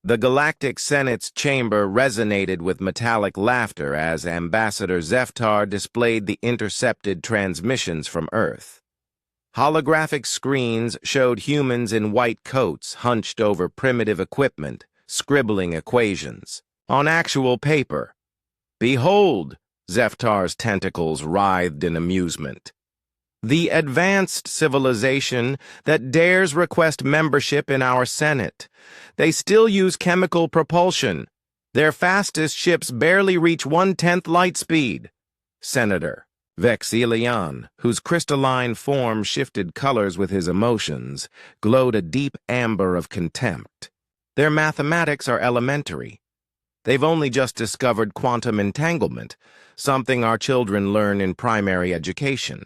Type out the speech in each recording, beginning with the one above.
The Galactic Senate's chamber resonated with metallic laughter as Ambassador Zeftar displayed the intercepted transmissions from Earth. Holographic screens showed humans in white coats hunched over primitive equipment, scribbling equations. On actual paper. Behold, Zeftar's tentacles writhed in amusement. The advanced civilization that dares request membership in our Senate. They still use chemical propulsion. Their fastest ships barely reach 1/10 light speed. Senator Vexilian, whose crystalline form shifted colors with his emotions, glowed a deep amber of contempt. Their mathematics are elementary. They've only just discovered quantum entanglement, something our children learn in primary education.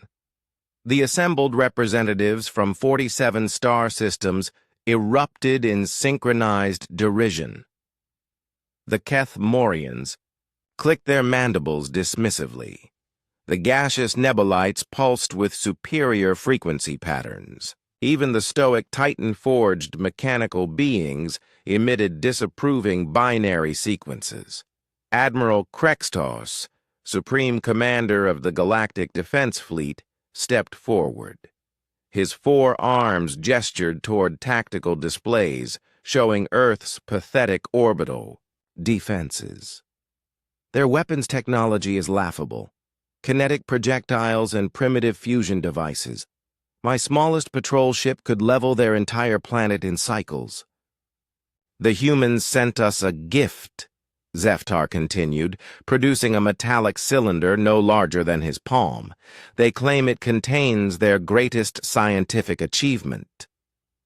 The assembled representatives from 47 star systems erupted in synchronized derision. The Keth-Morians clicked their mandibles dismissively. The gaseous nebulites pulsed with superior frequency patterns. Even the stoic Titan-forged mechanical beings emitted disapproving binary sequences. Admiral Krextos, Supreme Commander of the Galactic Defense Fleet, stepped forward. His 4 arms gestured toward tactical displays, showing Earth's pathetic orbital defenses. Their weapons technology is laughable. Kinetic projectiles and primitive fusion devices. My smallest patrol ship could level their entire planet in cycles. The humans sent us a gift, Zeftar continued, producing a metallic cylinder no larger than his palm. They claim it contains their greatest scientific achievement.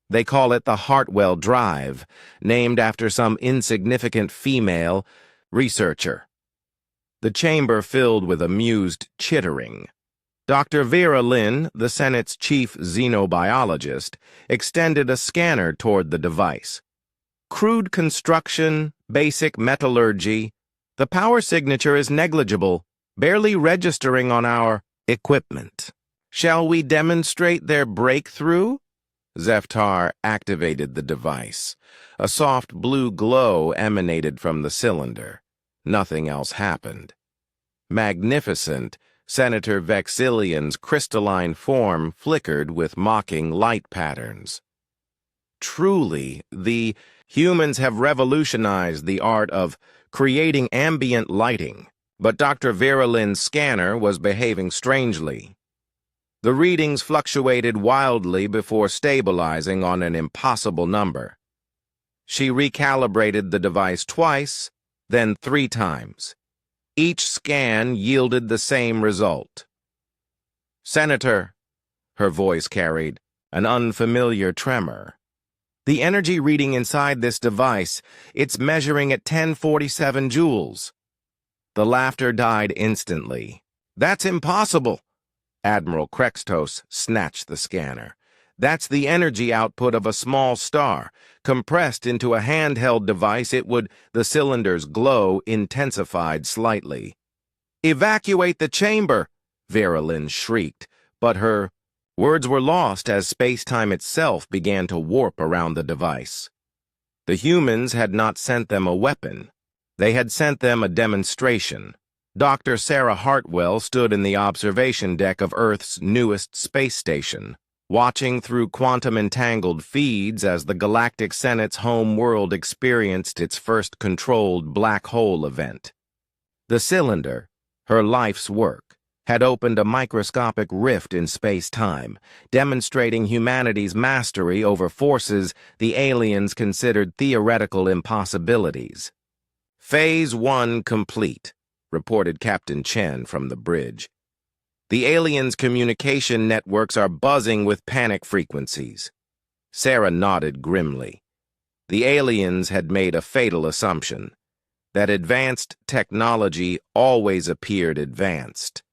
They call it the Hartwell Drive, named after some insignificant female researcher. The chamber filled with amused chittering. Dr. Vera Lynn, the Senate's chief xenobiologist, extended a scanner toward the device. Crude construction, basic metallurgy. The power signature is negligible, barely registering on our equipment. Shall we demonstrate their breakthrough? Zeftar activated the device. A soft blue glow emanated from the cylinder. Nothing else happened. Magnificent, Senator Vexilian's crystalline form flickered with mocking light patterns. Truly, the humans have revolutionized the art of creating ambient lighting, but Dr. Vera Lynn's scanner was behaving strangely. The readings fluctuated wildly before stabilizing on an impossible number. She recalibrated the device twice, then 3 times. Each scan yielded the same result. Senator, her voice carried an unfamiliar tremor. The energy reading inside this device, it's measuring at 1047 joules. The laughter died instantly. That's impossible. Admiral Krextos snatched the scanner. That's the energy output of a small star. Compressed into a handheld device, the cylinder's glow intensified slightly. Evacuate the chamber, Vera Lynn shrieked, but her words were lost as space-time itself began to warp around the device. The humans had not sent them a weapon. They had sent them a demonstration. Dr. Sarah Hartwell stood in the observation deck of Earth's newest space station, watching through quantum-entangled feeds as the Galactic Senate's home world experienced its first controlled black hole event. The cylinder, her life's work, had opened a microscopic rift in space-time, demonstrating humanity's mastery over forces the aliens considered theoretical impossibilities. Phase 1 complete, reported Captain Chen from the bridge. The aliens' communication networks are buzzing with panic frequencies. Sarah nodded grimly. The aliens had made a fatal assumption, that advanced technology always appeared advanced.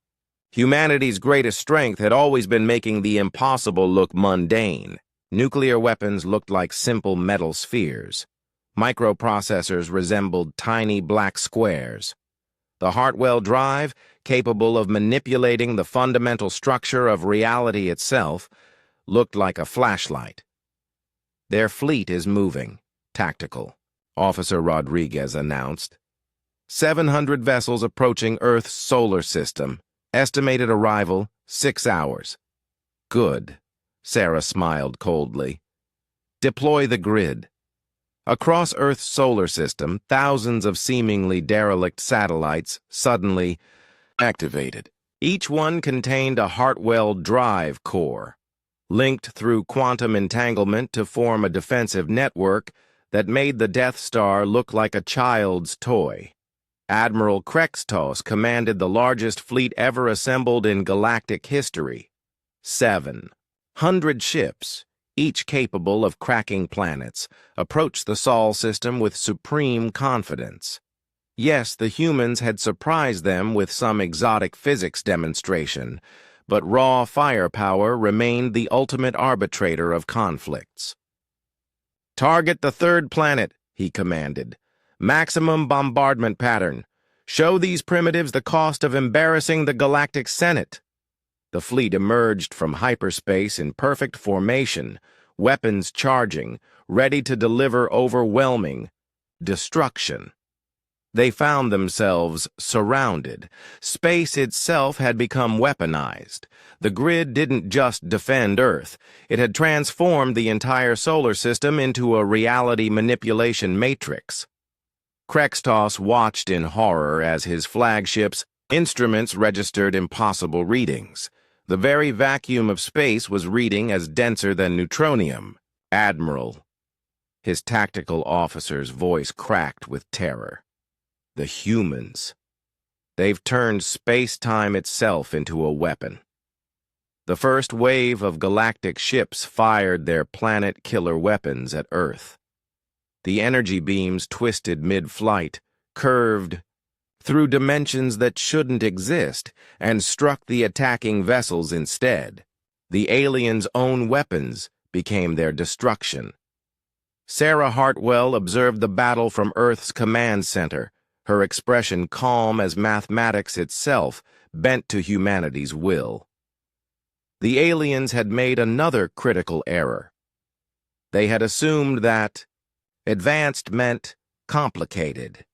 Humanity's greatest strength had always been making the impossible look mundane. Nuclear weapons looked like simple metal spheres. Microprocessors resembled tiny black squares. The Hartwell Drive, capable of manipulating the fundamental structure of reality itself, looked like a flashlight. Their fleet is moving, tactical, Officer Rodriguez announced. 700 vessels approaching Earth's solar system. Estimated arrival, 6 hours. Good, Sarah smiled coldly. Deploy the grid. Across Earth's solar system, thousands of seemingly derelict satellites suddenly activated. Each one contained a Hartwell drive core, linked through quantum entanglement to form a defensive network that made the Death Star look like a child's toy. Admiral Krextos commanded the largest fleet ever assembled in galactic history. 700 ships, each capable of cracking planets, approached the Sol system with supreme confidence. Yes, the humans had surprised them with some exotic physics demonstration, but raw firepower remained the ultimate arbitrator of conflicts. Target the third planet, he commanded. Maximum bombardment pattern. Show these primitives the cost of embarrassing the Galactic Senate. The fleet emerged from hyperspace in perfect formation, weapons charging, ready to deliver overwhelming destruction. They found themselves surrounded. Space itself had become weaponized. The grid didn't just defend Earth. It had transformed the entire solar system into a reality manipulation matrix. Krextos watched in horror as his flagship's instruments registered impossible readings. The very vacuum of space was reading as denser than neutronium. Admiral. His tactical officer's voice cracked with terror. The humans. They've turned space-time itself into a weapon. The first wave of galactic ships fired their planet-killer weapons at Earth. The energy beams twisted mid-flight, curved through dimensions that shouldn't exist, and struck the attacking vessels instead. The aliens' own weapons became their destruction. Sarah Hartwell observed the battle from Earth's command center, her expression calm as mathematics itself, bent to humanity's will. The aliens had made another critical error. They had assumed that advanced meant complicated.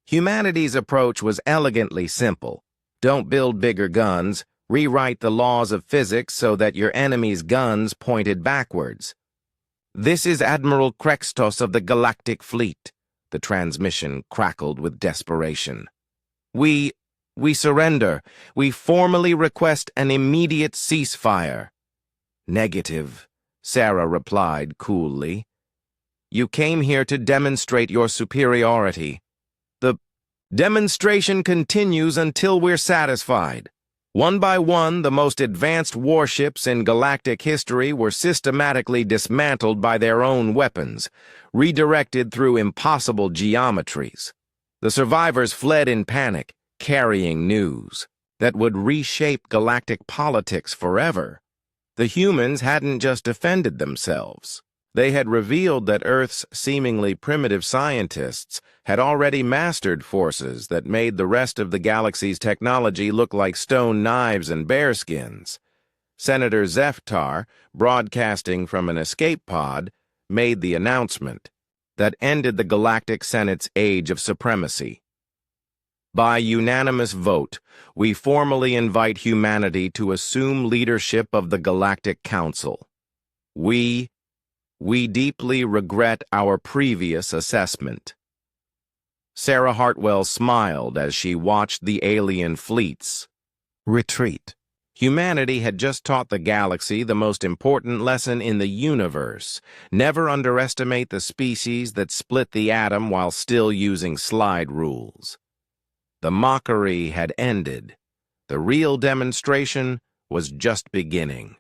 Humanity's approach was elegantly simple. Don't build bigger guns, rewrite the laws of physics so that your enemy's guns pointed backwards. This is Admiral Krextos of the Galactic Fleet. The transmission crackled with desperation. We surrender. We formally request an immediate ceasefire. Negative, Sarah replied coolly. You came here to demonstrate your superiority. The demonstration continues until we're satisfied. One by one, the most advanced warships in galactic history were systematically dismantled by their own weapons, redirected through impossible geometries. The survivors fled in panic, carrying news that would reshape galactic politics forever. The humans hadn't just defended themselves. They had revealed that Earth's seemingly primitive scientists had already mastered forces that made the rest of the galaxy's technology look like stone knives and bearskins. Senator Zeftar, broadcasting from an escape pod, made the announcement that ended the Galactic Senate's age of supremacy. By unanimous vote, we formally invite humanity to assume leadership of the Galactic Council. We deeply regret our previous assessment. Sarah Hartwell smiled as she watched the alien fleets retreat. Humanity had just taught the galaxy the most important lesson in the universe. Never underestimate the species that split the atom while still using slide rules. The mockery had ended. The real demonstration was just beginning.